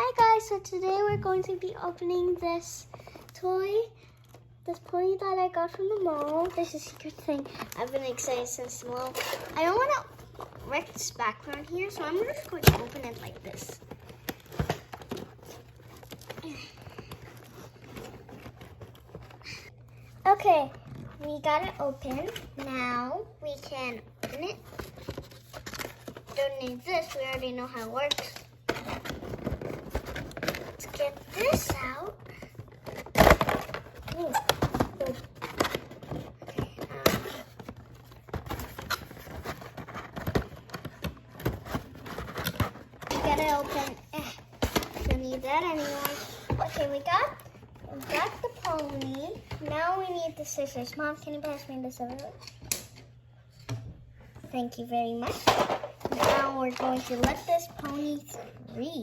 Hi guys, so today we're going to be opening this toy, this pony that I got from the mall. This is a secret thing. I've been excited since the mall. I don't want to wreck this background here, so I'm just going to open it like this. Okay, we got it open. Now we can open it. Don't need this, we already know how it works. Let's get this out. Ooh. Okay, get it open. Don't need that anymore. Okay, we got the pony. Now we need the scissors. Mom, can you pass me the scissors? Thank you very much. Now we're going to let this pony free.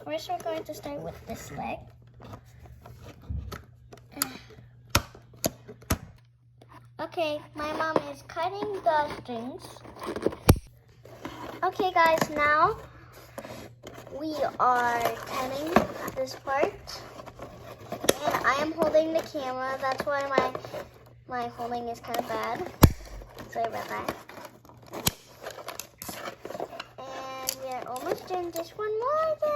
First, we're going to start with this leg. Okay, my mom is cutting the strings. Okay, guys, now we are cutting this part. And I am holding the camera. That's why my holding is kind of bad. Sorry about that. And we are almost done. Just one more, guys.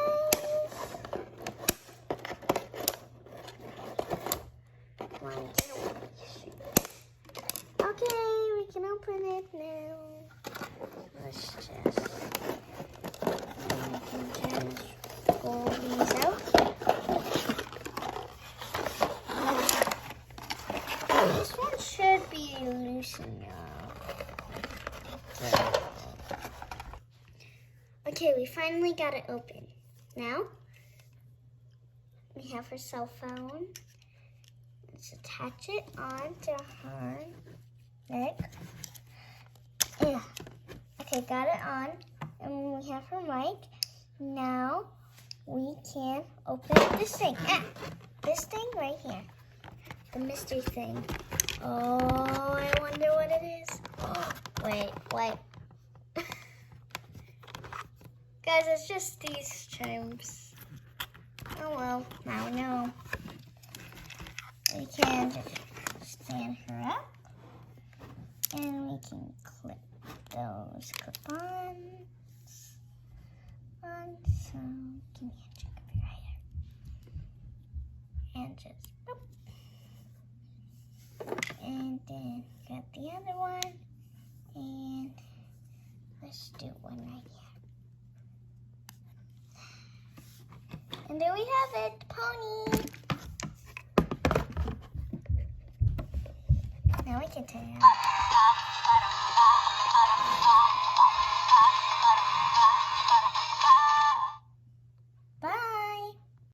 Come on, get away. Okay, we can open it now. Let's just pull these out. This one should be loose enough. Okay, we finally got it open. Now, we have her cell phone. Let's attach it onto her neck. Yeah. Okay, got it on. And we have her mic. Now, we can open this thing. This thing right here. The mystery thing. Oh, I wonder what it is. Oh, wait. Guys, it's just these chimes. Oh well, now we know. We can just stand her up. And we can clip those clip-ons on. So, give me a check of your hair. And just boop. And then got the other one. And let's do one right here. And there we have it, pony. Now we can turn it on.